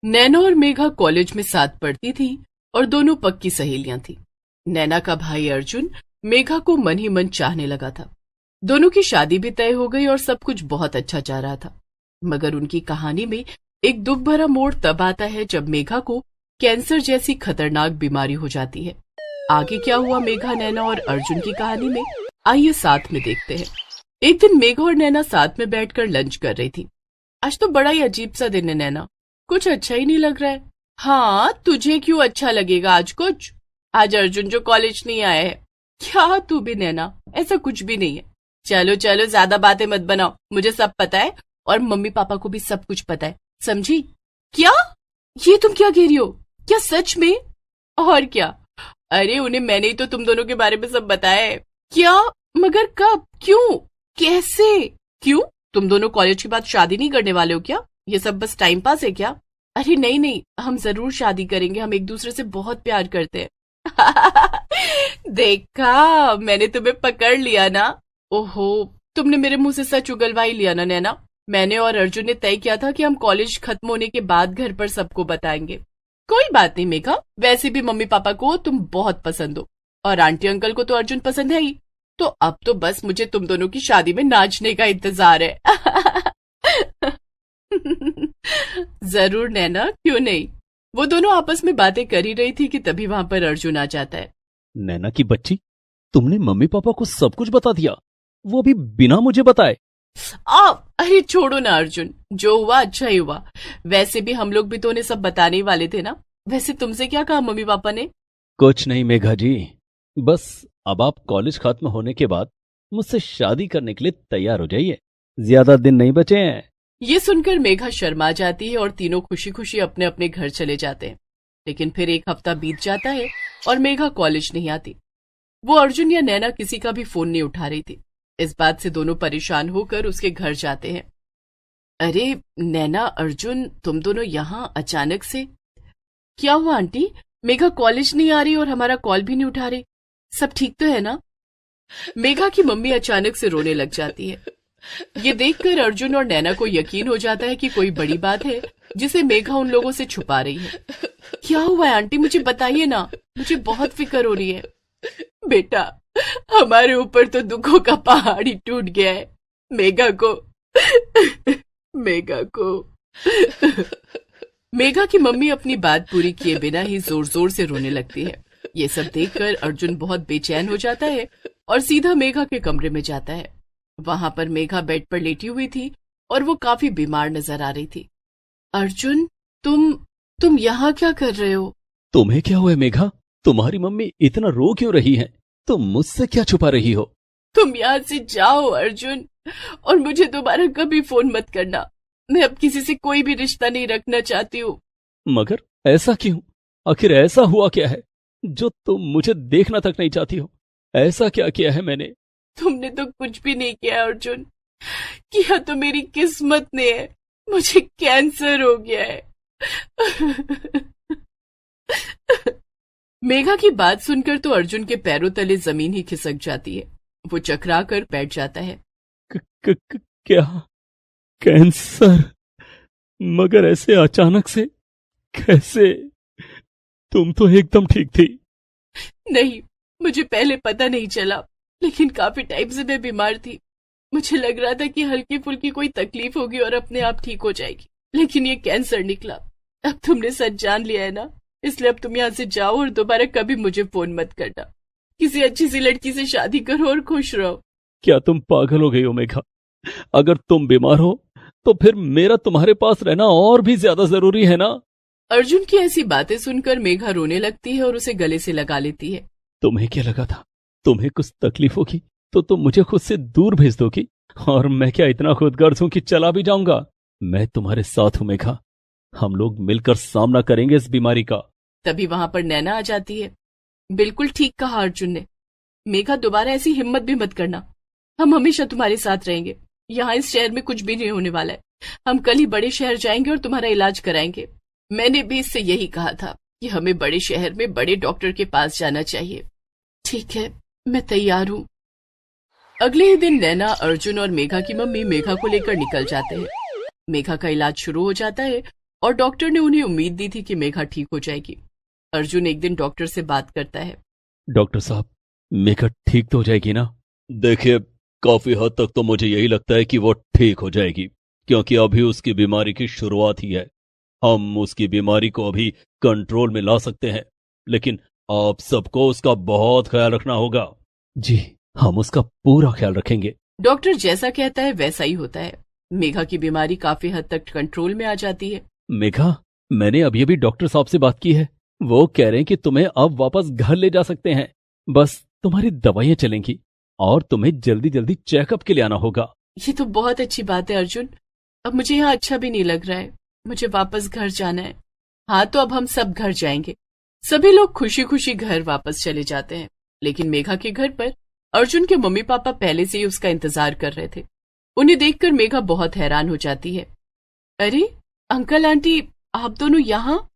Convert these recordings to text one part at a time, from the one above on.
नैना और मेघा कॉलेज में साथ पढ़ती थी और दोनों पक्की सहेलियां थी। नैना का भाई अर्जुन मेघा को मन ही मन चाहने लगा था। दोनों की शादी भी तय हो गई और सब कुछ बहुत अच्छा जा रहा था। मगर उनकी कहानी में एक दुख भरा मोड़ तब आता है जब मेघा को कैंसर जैसी खतरनाक बीमारी हो जाती है। आगे क्या हुआ मेघा, नैना और अर्जुन की कहानी में, आइए साथ में देखते हैं। एक दिन मेघा और नैना साथ में बैठकर लंच कर रही थी। आज तो बड़ा ही अजीब सा दिन है नैना, कुछ अच्छा ही नहीं लग रहा है। हाँ, तुझे क्यों अच्छा लगेगा आज कुछ? आज अर्जुन जो कॉलेज नहीं आया है। क्या तू भी नैना, ऐसा कुछ भी नहीं है। चलो चलो, ज्यादा बातें मत बनाओ, मुझे सब पता है और मम्मी पापा को भी सब कुछ पता है, समझी? क्या? ये तुम क्या कह रही हो? क्या सच में? और क्या, अरे उन्हें मैंने ही तो तुम दोनों के बारे में सब बताया है। क्या? मगर कब, क्यों, कैसे? क्यों, तुम दोनों कॉलेज के बाद शादी नहीं करने वाले हो क्या? ये सब बस टाइम पास है क्या? अरे नहीं नहीं, हम जरूर शादी करेंगे, हम एक दूसरे से बहुत प्यार करते हैं। देखा, मैंने तुम्हें पकड़ लिया ना। ओहो, तुमने मेरे मुंह से सच उगलवा ही लिया ना नैना। मैंने और अर्जुन ने तय किया था कि हम कॉलेज खत्म होने के बाद घर पर सबको बताएंगे। कोई बात नहीं मेघा, वैसे भी मम्मी पापा को तुम बहुत पसंद हो और आंटी अंकल को तो अर्जुन पसंद है ही। तो अब तो बस मुझे तुम दोनों की शादी में नाचने का इंतजार है। जरूर नैना, क्यों नहीं। वो दोनों आपस में बातें कर ही रही थी कि तभी वहां पर अर्जुन आ जाता है। नैना की बच्ची, तुमने मम्मी पापा को सब कुछ बता दिया, वो भी बिना मुझे बताए। अरे छोड़ो ना अर्जुन, जो हुआ अच्छा ही हुआ। वैसे भी हम लोग भी तो उन्हें सब बताने ही वाले थे ना। वैसे तुमसे क्या कहा मम्मी पापा ने? कुछ नहीं मेघा जी, बस अब आप कॉलेज खत्म होने के बाद मुझसे शादी करने के लिए तैयार हो जाइए, ज्यादा दिन नहीं बचे हैं। ये सुनकर मेघा शर्मा जाती है और तीनों खुशी खुशी अपने अपने घर चले जाते हैं। लेकिन फिर एक हफ्ता बीत जाता है और मेघा कॉलेज नहीं आती। वो अर्जुन या नैना किसी का भी फोन नहीं उठा रही थी। इस बात से दोनों परेशान होकर उसके घर जाते हैं। अरे नैना, अर्जुन, तुम दोनों यहाँ अचानक से? क्या हुआ आंटी? मेघा कॉलेज नहीं आ रही और हमारा कॉल भी नहीं उठा रही, सब ठीक तो है ना? मेघा की मम्मी अचानक से रोने लग जाती है। ये देखकर अर्जुन और नैना को यकीन हो जाता है कि कोई बड़ी बात है जिसे मेघा उन लोगों से छुपा रही है। क्या हुआ है आंटी, मुझे बताइए ना, मुझे बहुत फिक्र हो रही है। बेटा, हमारे ऊपर तो दुखों का पहाड़ ही टूट गया है। मेघा को मेघा को मेघा की मम्मी अपनी बात पूरी किए बिना ही जोर जोर से रोने लगती है। ये सब देखकर अर्जुन बहुत बेचैन हो जाता है और सीधा मेघा के कमरे में जाता है। वहां पर मेघा बेड पर लेटी हुई थी और वो काफी बीमार नजर आ रही थी। अर्जुन, तुम यहाँ क्या कर रहे हो? तुम्हें क्या हुआ मेघा? तुम्हारी मम्मी इतना रो क्यों रही है? तुम मुझसे क्या छुपा रही हो? तुम यहाँ से जाओ अर्जुन, और मुझे दोबारा कभी फोन मत करना। मैं अब किसी से कोई भी रिश्ता नहीं रखना चाहती हूँ। मगर ऐसा क्यों? आखिर ऐसा हुआ क्या है जो तुम मुझे देखना तक नहीं चाहती हो? ऐसा क्या किया है मैंने? तुमने तो कुछ भी नहीं किया अर्जुन, किया तो मेरी किस्मत ने है। मुझे कैंसर हो गया है। मेघा की बात सुनकर तो अर्जुन के पैरों तले जमीन ही खिसक जाती है। वो चकरा कर बैठ जाता है। क्या? कैंसर? मगर ऐसे अचानक से कैसे? तुम तो एकदम ठीक थी। नहीं, मुझे पहले पता नहीं चला, लेकिन काफी टाइम से मैं बीमार थी। मुझे लग रहा था कि हल्की फुल्की कोई तकलीफ होगी और अपने आप ठीक हो जाएगी, लेकिन ये कैंसर निकला। अब तुमने सच जान लिया है ना, इसलिए अब तुम यहाँ से जाओ और दोबारा कभी मुझे फोन मत करना। किसी अच्छी सी लड़की से शादी करो और खुश रहो। क्या तुम पागल हो गई हो मेघा? अगर तुम बीमार हो तो फिर मेरा तुम्हारे पास रहना और भी ज्यादा जरूरी है ना? अर्जुन की ऐसी बातें सुनकर मेघा रोने लगती है और उसे गले से लगा लेती है। तुम्हें क्या लगा था तुम्हें कुछ तकलीफ होगी तो तुम मुझे खुद से दूर भेज दोगी? और मैं क्या इतना खुदगर्ज हूं कि चला भी जाऊंगा? मैं तुम्हारे साथ हूं मेघा, हम लोग मिलकर सामना करेंगे इस बीमारी का। तभी वहां पर नैना आ जाती है। बिल्कुल ठीक कहा अर्जुन ने। मेघा, दोबारा ऐसी हिम्मत भी मत करना। हम हमेशा तुम्हारे साथ रहेंगे। यहाँ इस शहर में कुछ भी नहीं होने वाला है। हम कल ही बड़े शहर जाएंगे और तुम्हारा इलाज कराएंगे। मैंने भी इससे यही कहा था कि हमें बड़े शहर में बड़े डॉक्टर के पास जाना चाहिए। ठीक है, मैं तैयार हूँ। अगले ही दिन नैना, अर्जुन और मेघा की मम्मी मेघा को लेकर निकल जाते हैं। मेघा का इलाज शुरू हो जाता है और डॉक्टर ने उन्हें उम्मीद दी थी कि मेघा ठीक हो जाएगी। अर्जुन एक दिन डॉक्टर से बात करता है। डॉक्टर साहब, मेघा ठीक तो हो जाएगी ना? देखिए, काफी हद तक तो मुझे यही लगता है कि वो ठीक हो जाएगी, क्योंकि अभी उसकी बीमारी की शुरुआत ही है। हम उसकी बीमारी को अभी कंट्रोल में ला सकते हैं, लेकिन आप सबको उसका बहुत ख्याल रखना होगा। जी, हम उसका पूरा ख्याल रखेंगे। डॉक्टर जैसा कहता है वैसा ही होता है। मेघा की बीमारी काफी हद तक कंट्रोल में आ जाती है। मेघा, मैंने अभी अभी डॉक्टर साहब से बात की है। वो कह रहे हैं कि तुम्हें अब वापस घर ले जा सकते हैं। बस तुम्हारी दवाइयां चलेंगी और तुम्हें जल्दी जल्दी चेकअप के लिए आना होगा। ये तो बहुत अच्छी बात है अर्जुन। अब मुझे यहाँ अच्छा भी नहीं लग रहा है। मुझे वापस घर जाना है। हाँ, तो अब हम सब घर जाएंगे। सभी लोग खुशी खुशी घर वापस चले जाते हैं, लेकिन मेघा के घर पर अर्जुन के मम्मी पापा पहले से ही उसका इंतजार कर रहे थे। उन्हें देखकर मेघा बहुत हैरान हो जाती है। अरे अंकल आंटी, आप दोनों यहाँ?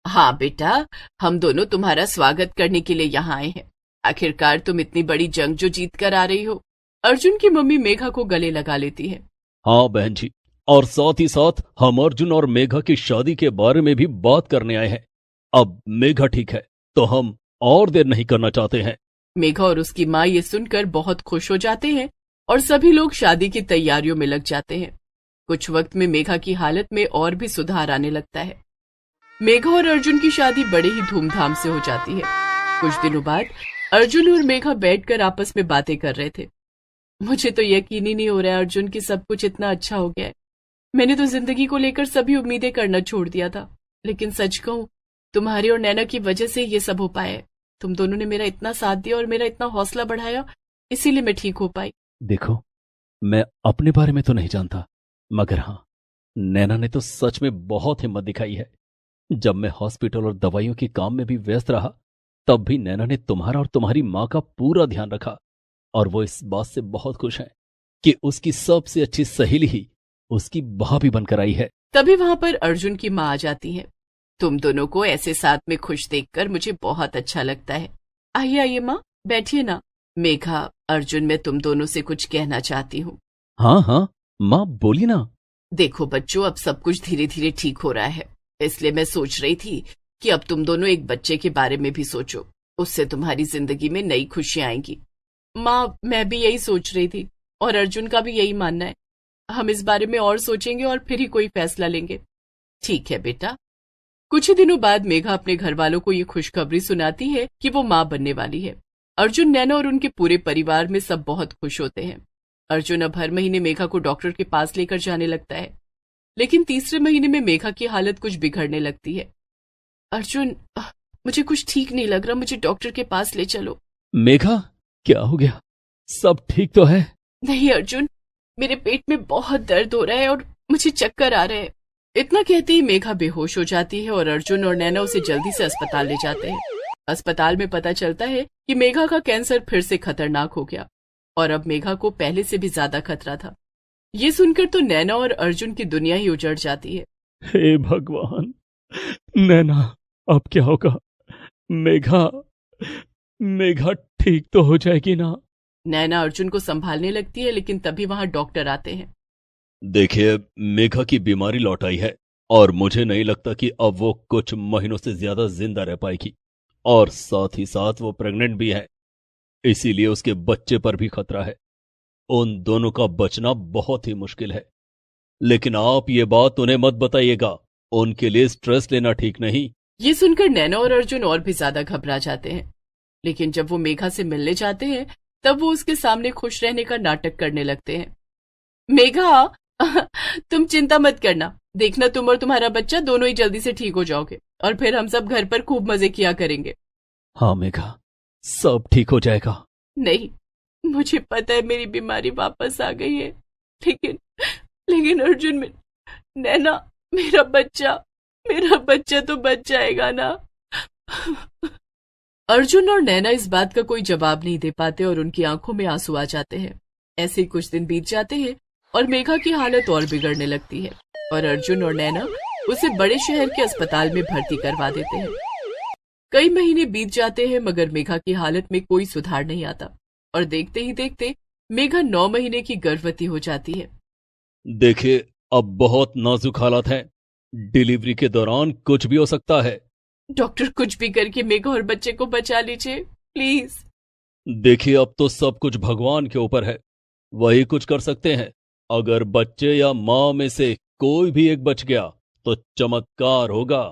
हाँ बेटा, हम दोनों तुम्हारा स्वागत करने के लिए यहाँ आए हैं। आखिरकार तुम इतनी बड़ी जंग जो जीत कर आ रही हो। अर्जुन की मम्मी मेघा को गले लगा लेती है। हाँ बहन जी, और साथ ही साथ हम अर्जुन और मेघा की शादी के बारे में भी बात करने आए हैं। अब मेघा ठीक है तो हम और देर नहीं करना चाहते हैं। मेघा और उसकी माँ ये सुनकर बहुत खुश हो जाते हैं और सभी लोग शादी की तैयारियों में लग जाते हैं। कुछ वक्त में मेघा की हालत में और भी सुधार आने लगता है। मेघा और अर्जुन की शादी बड़े ही धूमधाम से हो जाती है। कुछ दिनों बाद अर्जुन और मेघा बैठकर आपस में बातें कर रहे थे। मुझे तो यकीन ही नहीं हो रहा है अर्जुन कि सब कुछ इतना अच्छा हो गया है। मैंने तो जिंदगी को लेकर सभी उम्मीदें करना छोड़ दिया था, लेकिन सच कहूं, तुम्हारे और नैना की वजह से ये सब हो पाया है। तुम दोनों ने मेरा इतना साथ दिया और मेरा इतना हौसला बढ़ाया, इसीलिए मैं ठीक हो पाई। देखो, मैं अपने बारे में तो नहीं जानता, मगर हाँ, नैना ने तो सच में बहुत हिम्मत दिखाई है। जब मैं हॉस्पिटल और दवाइयों के काम में भी व्यस्त रहा, तब भी नैना ने तुम्हारा और तुम्हारी माँ का पूरा ध्यान रखा, और वो इस बात से बहुत खुश है कि उसकी सबसे अच्छी सहेली ही उसकी भाभी बनकर आई है। तभी वहां पर अर्जुन की माँ आ जाती है। तुम दोनों को ऐसे साथ में खुश देखकर मुझे बहुत अच्छा लगता है। आइए आइए माँ, बैठिए ना। मेघा, अर्जुन, मैं तुम दोनों से कुछ कहना चाहती हूँ। हाँ हाँ माँ, बोली ना। देखो बच्चों, अब सब कुछ धीरे धीरे ठीक हो रहा है, इसलिए मैं सोच रही थी कि अब तुम दोनों एक बच्चे के बारे में भी सोचो। उससे तुम्हारी जिंदगी में नई खुशियां आएंगी। माँ, मैं भी यही सोच रही थी और अर्जुन का भी यही मानना है। हम इस बारे में और सोचेंगे और फिर ही कोई फैसला लेंगे। ठीक है बेटा। कुछ ही दिनों बाद मेघा अपने घर वालों को ये खुशखबरी सुनाती है कि वो माँ बनने वाली है। अर्जुन, नैना और उनके पूरे परिवार में सब बहुत खुश होते हैं। अर्जुन अब हर महीने मेघा को डॉक्टर के पास लेकर जाने लगता है, लेकिन तीसरे महीने में मेघा की हालत कुछ बिगड़ने लगती है। अर्जुन, मुझे कुछ ठीक नहीं लग रहा, मुझे डॉक्टर के पास ले चलो। मेघा, क्या हो गया? सब ठीक तो है? नहीं अर्जुन, मेरे पेट में बहुत दर्द हो रहा है और मुझे चक्कर आ रहे हैं। इतना कहते ही मेघा बेहोश हो जाती है और अर्जुन और नैना उसे जल्दी से अस्पताल ले जाते हैं। अस्पताल में पता चलता है कि मेघा का कैंसर फिर से खतरनाक हो गया और अब मेघा को पहले से भी ज्यादा खतरा था। ये सुनकर तो नैना और अर्जुन की दुनिया ही उजड़ जाती है। हे भगवान, नैना, अब क्या होगा? मेघा, मेघा ठीक तो हो जाएगी ना? नैना अर्जुन को संभालने लगती है, लेकिन तभी वहां डॉक्टर आते हैं। देखिए, मेघा की बीमारी लौट आई है और मुझे नहीं लगता कि अब वो कुछ महीनों से ज्यादा जिंदा रह पाएगी, और साथ ही साथ वो प्रेग्नेंट भी है, इसीलिए उसके बच्चे पर भी खतरा है। उन दोनों का बचना बहुत ही मुश्किल है। लेकिन आप ये बात उन्हें मत बताइएगा, उनके लिए स्ट्रेस लेना ठीक नहीं। ये सुनकर नैना और अर्जुन और भी ज्यादा घबरा जाते हैं, लेकिन जब वो मेघा से मिलने जाते हैं तब वो उसके सामने खुश रहने का नाटक करने लगते हैं। मेघा, तुम चिंता मत करना, देखना तुम और तुम्हारा बच्चा दोनों ही जल्दी से ठीक हो जाओगे और फिर हम सब घर पर खूब मजे किया करेंगे। हाँ मेघा, सब ठीक हो जाएगा। नहीं, मुझे पता है मेरी बीमारी वापस आ गई है, लेकिन लेकिन अर्जुन, नैना, मेरा बच्चा तो बच जाएगा ना? अर्जुन और नैना इस बात का कोई जवाब नहीं दे पाते और उनकी आंखों में आंसू आ जाते हैं। ऐसे ही कुछ दिन बीत जाते हैं और मेघा की हालत और बिगड़ने लगती है और अर्जुन और नैना उसे बड़े शहर के अस्पताल में भर्ती करवा देते हैं। कई महीने बीत जाते हैं मगर मेघा की हालत में कोई सुधार नहीं आता और देखते ही देखते मेघा 9 महीने की गर्भवती हो जाती है। देखिए, अब बहुत नाजुक हालात हैं, डिलीवरी के दौरान कुछ भी हो सकता है। डॉक्टर, कुछ भी करके मेघा और बच्चे को बचा लीजिए प्लीज। देखिए, अब तो सब कुछ भगवान के ऊपर है, वही कुछ कर सकते हैं। अगर बच्चे या माँ में से कोई भी एक बच गया तो चमत्कार होगा।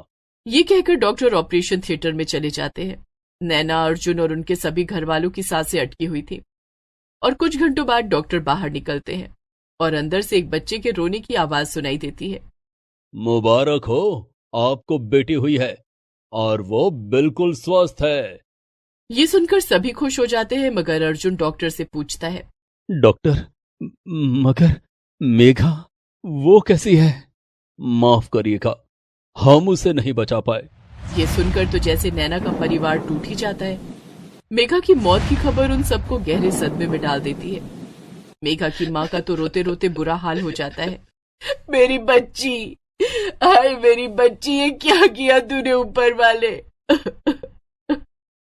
ये कहकर डॉक्टर ऑपरेशन थिएटर में चले जाते हैं। नैना, अर्जुन और उनके सभी घर वालों की सांसें अटकी हुई थी और कुछ घंटों बाद डॉक्टर बाहर निकलते हैं और अंदर से एक बच्चे के रोने की आवाज सुनाई देती है। मुबारक हो, आपको बेटी हुई है और वो बिल्कुल स्वस्थ है। ये सुनकर सभी खुश हो जाते हैं, मगर अर्जुन डॉक्टर से पूछता है, डॉक्टर, मगर मेघा वो कैसी है? माफ करिएगा, हम उसे नहीं बचा पाए। ये सुनकर तो जैसे नैना का परिवार टूट ही जाता है। मेघा की मौत की खबर उन सबको गहरे सदमे में डाल देती है। मेघा की माँ का तो रोते रोते बुरा हाल हो जाता है। मेरी बच्ची, हाय मेरी बच्ची, ये क्या किया तूने ऊपर वाले।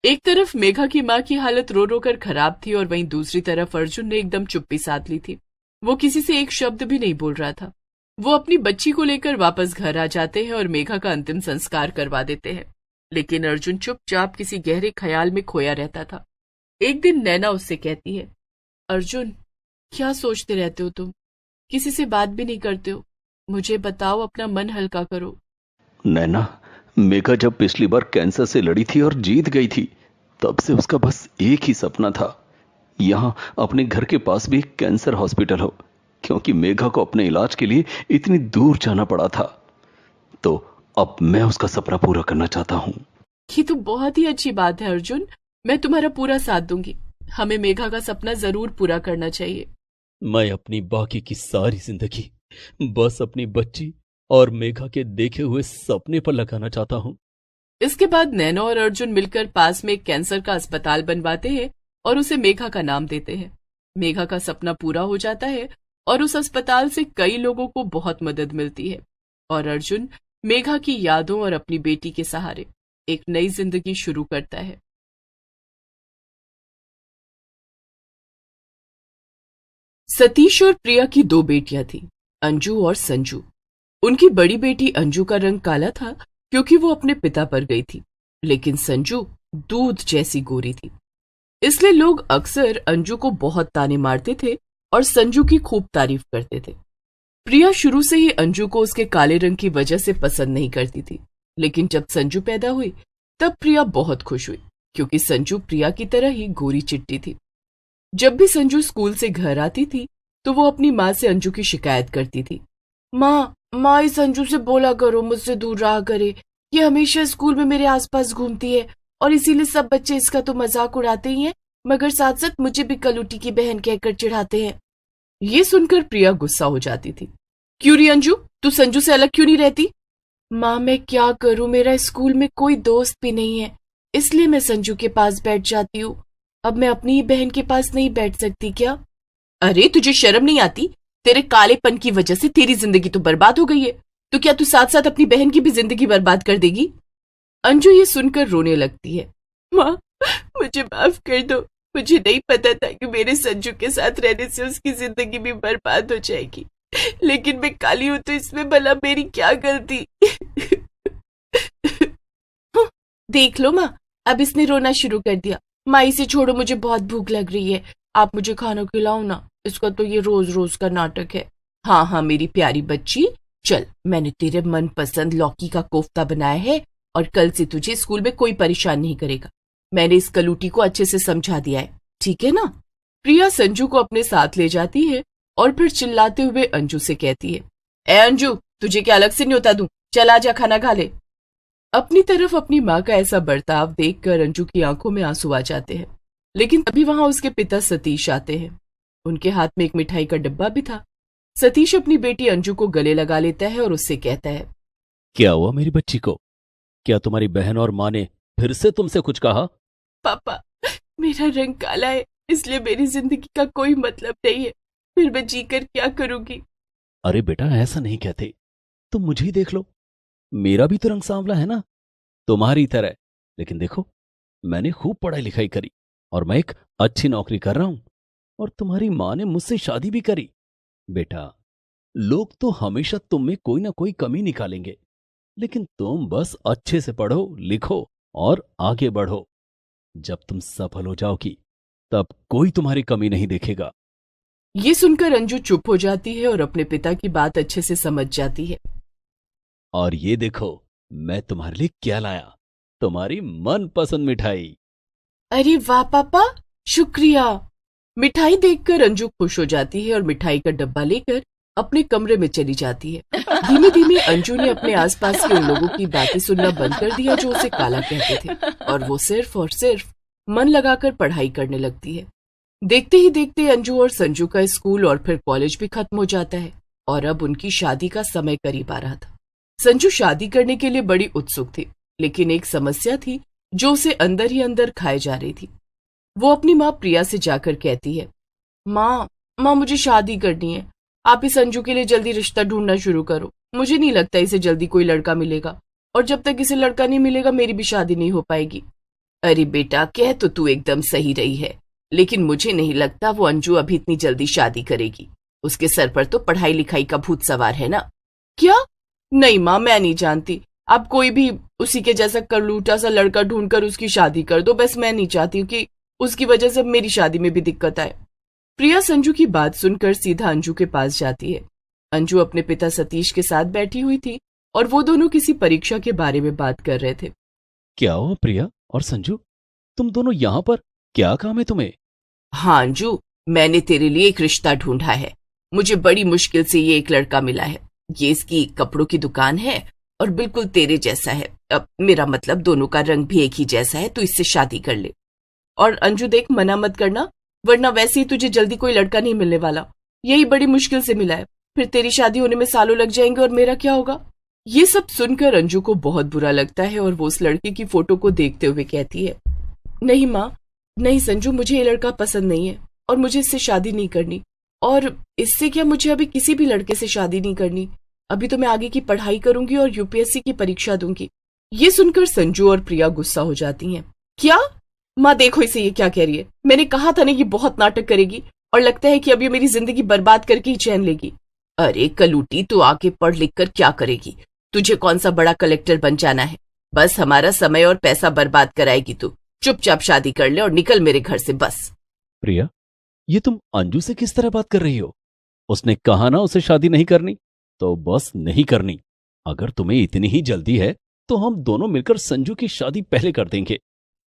एक तरफ मेघा की माँ की हालत रो रो कर खराब थी और वहीं दूसरी तरफ अर्जुन ने एकदम चुप्पी साध ली थी। वो किसी से एक शब्द भी नहीं बोल रहा था। वो अपनी बच्ची को लेकर वापस घर आ जाते हैं और मेघा का अंतिम संस्कार करवा देते हैं। लेकिन अर्जुन चुपचाप किसी गहरे ख्याल में खोया रहता था। एक दिन नैना उससे कहती है, अर्जुन, क्या सोचते रहते हो तुम? किसी से बात भी नहीं करते हो। मुझे बताओ, अपना मन हल्का करो। नैना, मेघा जब पिछली बार कैंसर से लड़ी थी और जीत गई थी, तब से उसका बस एक ही सपना था, यहाँ अपने घर के पास भी एक कैंसर हॉस्पिटल हो, क्योंकि मेघा को अपने इलाज के लिए इतनी दूर जाना पड़ा था। तो अब मैं उसका सपना पूरा करना चाहता हूँ। ये तो बहुत ही अच्छी बात है अर्जुन, मैं तुम्हारा पूरा साथ दूंगी। हमें मेघा का सपना जरूर पूरा करना चाहिए। मैं अपनी बाकी की सारी जिंदगी बस अपनी बच्ची और मेघा के देखे हुए सपने पर लगाना चाहता हूँ। इसके बाद नैना और अर्जुन मिलकर पास में एक कैंसर का अस्पताल बनवाते हैं और उसे मेघा का नाम देते हैं। मेघा का सपना पूरा हो जाता है और उस अस्पताल से कई लोगों को बहुत मदद मिलती है और अर्जुन मेघा की यादों और अपनी बेटी के सहारे एक नई जिंदगी शुरू करता है। सतीश और प्रिया की दो बेटियां थीं, अंजू और संजू। उनकी बड़ी बेटी अंजू का रंग काला था क्योंकि वो अपने पिता पर गई थी, लेकिन संजू दूध जैसी गोरी थी। इसलिए लोग अक्सर अंजू को बहुत ताने मारते थे और संजू की खूब तारीफ करते थे। प्रिया शुरू से ही अंजू को उसके काले रंग की वजह से पसंद नहीं करती थी, लेकिन जब संजू पैदा हुई तब प्रिया बहुत खुश हुई क्योंकि संजू प्रिया की तरह ही गोरी चिट्टी थी। जब भी संजू स्कूल से घर आती थी तो वो अपनी माँ से अंजू की शिकायत करती थी। माँ इस अंजू से बोला करो मुझसे दूर रहा करे, ये हमेशा स्कूल में मेरे आसपास घूमती है और इसीलिए सब बच्चे इसका तो मजाक उड़ाते ही हैं, मगर साथ साथ मुझे भी कलूटी की बहन कहकर चिढ़ाते हैं। ये सुनकर प्रिया गुस्सा हो जाती थी। क्यों री अंजू, तू संजू से अलग क्यों नहीं रहती? माँ मैं क्या करूं, मेरा स्कूल में कोई दोस्त भी नहीं है, इसलिए मैं संजू के पास बैठ जाती हूँ। अब मैं अपनी ही बहन के पास नहीं बैठ सकती क्या? अरे तुझे शर्म नहीं आती? तेरे कालेपन की वजह से तेरी जिंदगी तो बर्बाद हो गई है, तो क्या तू साथ साथ अपनी बहन की भी जिंदगी बर्बाद कर देगी? अंजू ये सुनकर रोने लगती है। माँ मुझे माफ कर दो, मुझे नहीं पता था कि मेरे संजू के साथ रहने से उसकी जिंदगी भी बर्बाद हो जाएगी, लेकिन मैं काली हूं तो इसमें भला मेरी क्या गलती? देख लो माँ, अब इसने रोना शुरू कर दिया। माँ इसे छोड़ो, मुझे बहुत भूख लग रही है, आप मुझे खाना खिलाओ ना, इसका तो ये रोज रोज का नाटक है। हाँ हाँ मेरी प्यारी बच्ची, चल मैंने तेरे मनपसंद लौकी का कोफ्ता बनाया है और कल से तुझे स्कूल में कोई परेशान नहीं करेगा। मैंने इस कलूटी को अच्छे से समझा दिया है, ठीक है ना? प्रिया संजू को अपने साथ ले जाती है और फिर चिल्लाते हुए अंजू से कहती है, ए अंजू, तुझे क्या अलग से न्योता दूं? चल आजा, खाना खा ले। अपनी तरफ अपनी माँ का ऐसा बर्ताव देखकर अंजू की आंखों में आंसू आ जाते हैं, लेकिन तभी वहां उसके पिता सतीश आते हैं। उनके हाथ में एक मिठाई का डिब्बा भी था। सतीश अपनी बेटी अंजू को गले लगा लेता है और उससे कहता है, क्या हुआ मेरी बच्ची को? क्या तुम्हारी बहन और माँ ने फिर से तुमसे कुछ कहा? पापा, मेरा रंग काला है, इसलिए मेरी जिंदगी का कोई मतलब नहीं है, फिर मैं जीकर क्या करूंगी? अरे बेटा, ऐसा नहीं कहते, तुम मुझे ही देख लो, मेरा भी तो रंग सांवला है ना, तुम्हारी तरह। लेकिन देखो, मैंने खूब पढ़ाई लिखाई करी और मैं एक अच्छी नौकरी कर रहा हूं, और तुम्हारी माँ ने मुझसे शादी भी करी। बेटा, लोग तो हमेशा तुम में कोई ना कोई कमी निकालेंगे, लेकिन तुम बस अच्छे से पढ़ो, लिखो और आगे बढ़ो। जब तुम सफल हो जाओगी, तब कोई तुम्हारी कमी नहीं देखेगा। ये सुनकर अंजू चुप हो जाती है और अपने पिता की बात अच्छे से समझ जाती है। और ये देखो, मैं तुम्हारे लिए क्या लाया, तुम्हारी मनपसंद मिठाई। अरे वाह पापा, शुक्रिया। मिठाई देखकर अंजू खुश हो जाती है और मिठाई का डब्बा लेकर अपने कमरे में चली जाती है। धीमे धीमे अंजू ने अपने आसपास के उन लोगों की बातें सुनना बंद कर दिया जो उसे काला कहते थे, और वो सिर्फ और सिर्फ मन लगाकर पढ़ाई करने लगती है। देखते ही देखते अंजू और संजू का स्कूल और फिर कॉलेज भी खत्म हो जाता है और अब उनकी शादी का समय करीब आ रहा था। संजू शादी करने के लिए बड़ी उत्सुक थी, लेकिन एक समस्या थी जो उसे अंदर ही अंदर खाए जा रही थी। वो अपनी माँ प्रिया से जाकर कहती है, माँ माँ मुझे शादी करनी है। आप इस संजू के लिए जल्दी रिश्ता ढूंढना शुरू करो। मुझे नहीं लगता इसे जल्दी कोई लड़का मिलेगा, और जब तक इसे लड़का नहीं मिलेगा मेरी भी शादी नहीं हो पाएगी। अरे बेटा, कह तो तू एकदम सही रही है, लेकिन मुझे नहीं लगता वो अंजू अभी इतनी जल्दी शादी करेगी। उसके सर पर तो पढ़ाई लिखाई का भूत सवार है ना। क्या? नहीं माँ, मैं नहीं जानती। आप कोई भी उसी के जैसा करलूटा सा लड़का ढूंढकर उसकी शादी कर दो, बस मैं नहीं चाहती कि उसकी वजह से मेरी शादी में भी दिक्कत आए। प्रिया संजू की बात सुनकर सीधा अंजू के पास जाती है। अंजू अपने पिता सतीश के साथ बैठी हुई थी और वो दोनों किसी परीक्षा के बारे में बात कर रहे थे। क्या हो प्रिया और संजू, तुम दोनों यहां पर? क्या काम है तुम्हें? हाँ अंजू, मैंने तेरे लिए एक रिश्ता ढूंढा है। मुझे बड़ी मुश्किल से ये एक लड़का मिला है। ये इसकी कपड़ों की दुकान है और बिल्कुल तेरे जैसा है। अब मेरा मतलब दोनों का रंग भी एक ही जैसा है, तो इससे शादी कर ले। और अंजू देख, मना मत करना, वरना वैसे ही तुझे जल्दी कोई लड़का नहीं मिलने वाला। यही बड़ी मुश्किल से मिला है, फिर तेरी शादी होने में सालों लग जाएंगे और मेरा क्या होगा। ये सब सुनकर अंजू को बहुत बुरा लगता है और वो उस लड़के की फोटो को देखते हुए कहती है, नहीं माँ, नहीं संजू, मुझे ये लड़का पसंद नहीं है और मुझे इससे शादी नहीं करनी। और इससे क्या, मुझे अभी किसी भी लड़के से शादी नहीं करनी। अभी तो मैं आगे की पढ़ाई करूंगी और यूपीएससी की परीक्षा दूंगी। ये सुनकर संजू और प्रिया गुस्सा हो जाती हैं। क्या? माँ देखो इसे, ये क्या कह रही है। मैंने कहा था ना ये बहुत नाटक करेगी, और लगता है कि अब ये मेरी जिंदगी बर्बाद करके ही चैन लेगी। अरे कलूटी, तू आगे पढ़ लिख कर क्या करेगी? तुझे कौन सा बड़ा कलेक्टर बन जाना है? बस हमारा समय और पैसा बर्बाद कराएगी तू। चुपचाप शादी कर ले और निकल मेरे घर से बस। प्रिया, ये तुम अंजू से किस तरह बात कर रही हो? उसने कहा ना उसे शादी नहीं करनी, तो बस नहीं करनी। अगर तुम्हें इतनी ही जल्दी है तो हम दोनों मिलकर संजू की शादी पहले कर देंगे।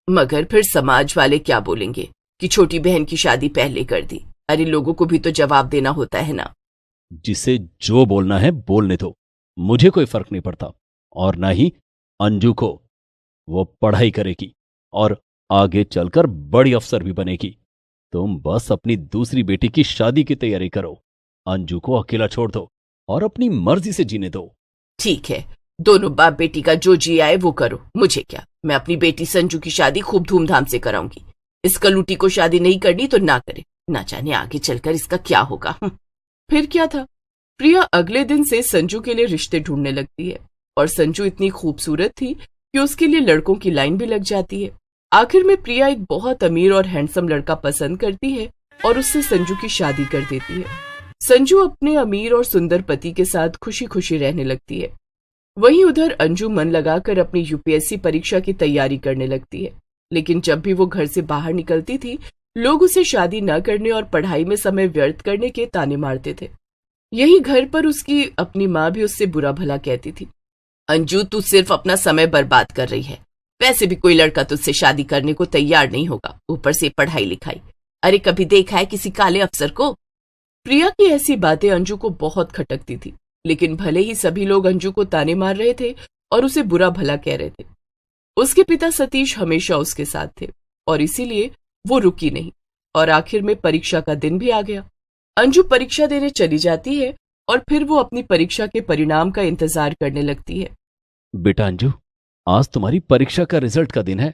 मगर फिर समाज वाले क्या बोलेंगे कि छोटी बहन की शादी पहले कर दी। अरे लोगों को भी तो जवाब देना होता है ना। जिसे जो बोलना है बोलने दो, मुझे कोई फर्क नहीं पड़ता। और ना ही अंजू को। वो पढ़ाई करेगी और आगे चलकर बड़ी अफसर भी बनेगी। तुम बस अपनी दूसरी बेटी की शादी की तैयारी करो। अंजू को अकेला छोड़ दो और अपनी मर्जी से जीने दो। ठीक है, दोनों बाप बेटी का जो जी आए वो करो, मुझे क्या। मैं अपनी बेटी संजू की शादी खूब धूमधाम से कराऊंगी। इस कलूटी को शादी नहीं करनी तो ना करे, ना जाने आगे चलकर इसका क्या होगा। फिर क्या था, प्रिया अगले दिन से संजू के लिए रिश्ते ढूंढने लगती है और संजू इतनी खूबसूरत थी कि उसके लिए लड़कों की लाइन भी लग जाती है। आखिर में प्रिया एक बहुत अमीर और हैंडसम लड़का पसंद करती है और उससे संजू की शादी कर देती है। संजू अपने अमीर और सुंदर पति के साथ खुशी खुशी रहने लगती है। वहीं उधर अंजू मन लगाकर अपनी यूपीएससी परीक्षा की तैयारी करने लगती है, लेकिन जब भी वो घर से बाहर निकलती थी लोग उसे शादी न करने और पढ़ाई में समय व्यर्थ करने के ताने मारते थे। यही घर पर उसकी अपनी माँ भी उससे बुरा भला कहती थी। अंजू, तू सिर्फ अपना समय बर्बाद कर रही है। वैसे भी कोई लड़का तुझसे शादी करने को तैयार नहीं होगा, ऊपर से पढ़ाई लिखाई। अरे कभी देखा है किसी काले अफसर को? प्रिया की ऐसी बातें अंजू को बहुत खटकती थी, लेकिन भले ही सभी लोग अंजू को ताने मार रहे थे और उसे बुरा भला कह रहे थे, उसके पिता सतीश हमेशा उसके साथ थे और इसीलिए वो रुकी नहीं। और आखिर में परीक्षा का दिन भी आ गया। अंजू परीक्षा देने चली जाती है और फिर वो अपनी परीक्षा के परिणाम का इंतजार करने लगती है। बेटा अंजू, आज तुम्हारी परीक्षा का रिजल्ट का दिन है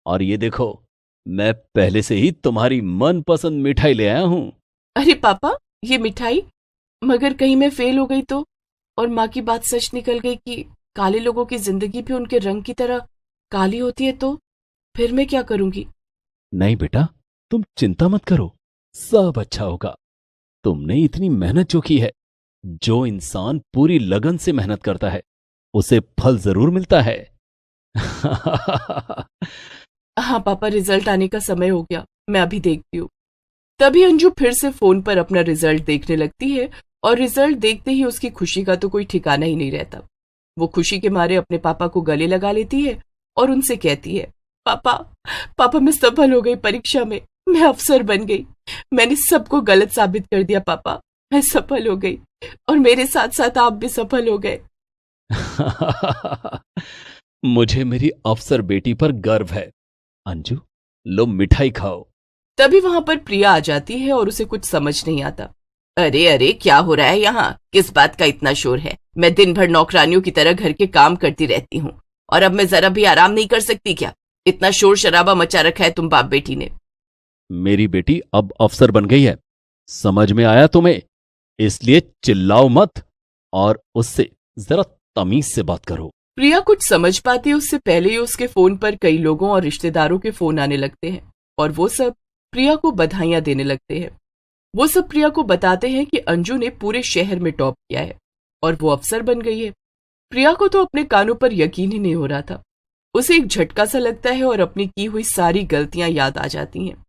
और ये देखो, मैं पहले से ही तुम्हारी मनपसंद मिठाई ले आया हूं। अरे पापा, ये मिठाई? मगर कहीं मैं फेल हो गई तो, और माँ की बात सच निकल गई कि काले लोगों की जिंदगी भी उनके रंग की तरह काली होती है, तो फिर मैं क्या करूंगी? नहीं बेटा, तुम चिंता मत करो, सब अच्छा होगा। तुमने इतनी मेहनत जो की है जो इंसान पूरी लगन से मेहनत करता है उसे फल जरूर मिलता है। हाँ पापा, रिजल्ट आने का समय हो गया, मैं अभी देखती हूँ। तभी अंजू फिर से फोन पर अपना रिजल्ट देखने लगती है और रिजल्ट देखते ही उसकी खुशी का तो कोई ठिकाना ही नहीं रहता। वो खुशी के मारे अपने पापा को गले लगा लेती है और उनसे कहती है, पापा पापा मैं सफल हो गई परीक्षा में, मैं अफसर बन गई, मैंने सबको गलत साबित कर दिया पापा, मैं सफल हो गई और मेरे साथ साथ आप भी सफल हो गए। मुझे मेरी अफसर बेटी पर गर्व है। अंजू, लो मिठाई खाओ। तभी वहां पर प्रिया आ जाती है और उसे कुछ समझ नहीं आता। अरे अरे, क्या हो रहा है यहाँ, किस बात का इतना शोर है? मैं दिन भर नौकरानियों की तरह घर के काम करती रहती हूँ और अब मैं जरा भी आराम नहीं कर सकती क्या? इतना शोर शराबा मचा रखा है तुम बाप बेटी ने। मेरी बेटी अब अफसर बन गई है, समझ में आया तुम्हें? इसलिए चिल्लाओ मत और उससे जरा तमीज से बात करो। प्रिया कुछ समझ पाती है उससे पहले ही उसके फोन पर कई लोगों और रिश्तेदारों के फोन आने लगते हैं और वो सब प्रिया को बधाइयां देने लगते हैं। वो सब प्रिया को बताते हैं कि अंजू ने पूरे शहर में टॉप किया है और वो अफसर बन गई है। प्रिया को तो अपने कानों पर यकीन ही नहीं हो रहा था। उसे एक झटका सा लगता है और अपनी की हुई सारी गलतियां याद आ जाती हैं।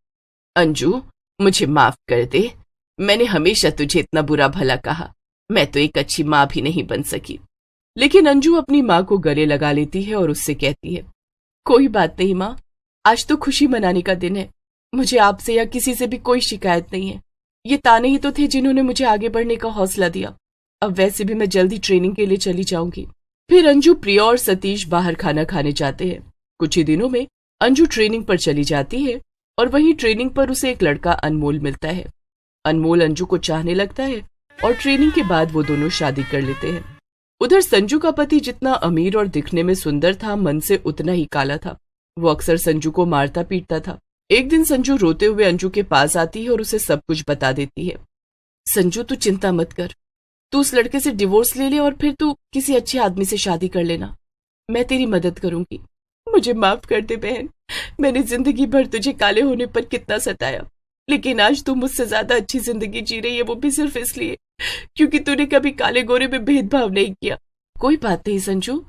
अंजू, मुझे माफ कर दे, मैंने हमेशा तुझे इतना बुरा भला कहा, मैं तो एक अच्छी माँ भी नहीं बन सकी। लेकिन अंजू अपनी माँ को गले लगा लेती है और उससे कहती है, कोई बात नहीं माँ, आज तो खुशी मनाने का दिन है, मुझे आपसे या किसी से भी कोई शिकायत नहीं है। ये ताने ही तो थे जिन्होंने मुझे आगे बढ़ने का हौसला दिया। अब वैसे भी मैं जल्दी ट्रेनिंग के लिए चली जाऊंगी। फिर अंजू, प्रिया और सतीश बाहर खाना खाने जाते हैं। कुछ ही दिनों में अंजू ट्रेनिंग पर चली जाती है और वहीं ट्रेनिंग पर उसे एक लड़का अनमोल मिलता है। अनमोल अंजू को चाहने लगता है और ट्रेनिंग के बाद वो दोनों शादी कर लेते हैं। उधर संजू का पति जितना अमीर और दिखने में सुंदर था, मन से उतना ही काला था। वो अक्सर संजू को मारता पीटता था। एक दिन संजू रोते हुए अंजू के पास आती है और उसे सब कुछ बता देती है। संजू, तू चिंता मत कर, तू उस लड़के से डिवोर्स ले ले और फिर तू किसी अच्छे आदमी से शादी कर लेना, मैं तेरी मदद करूंगी। मुझे माफ कर दे बहन, मैंने जिंदगी भर तुझे काले होने पर कितना सताया, लेकिन आज तू मुझसे ज्यादा अच्छी जिंदगी जी रही है, वो भी सिर्फ इसलिए क्योंकि तूने कभी काले गोरे में भेदभाव नहीं किया। कोई बात नहीं संजू,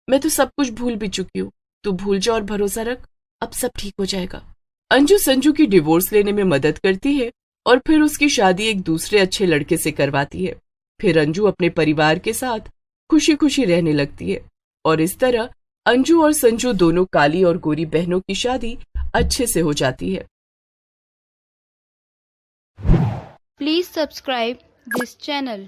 मैं तो सब कुछ भूल भी चुकी हूँ, तू भूल जा और भरोसा रख, अब सब ठीक हो जाएगा। अंजू संजू की डिवोर्स लेने में मदद करती है और फिर उसकी शादी एक दूसरे अच्छे लड़के से करवाती है। फिर अंजू अपने परिवार के साथ खुशी खुशी रहने लगती है और इस तरह अंजू और संजू दोनों काली और गोरी बहनों की शादी अच्छे से हो जाती है। Please subscribe this channel.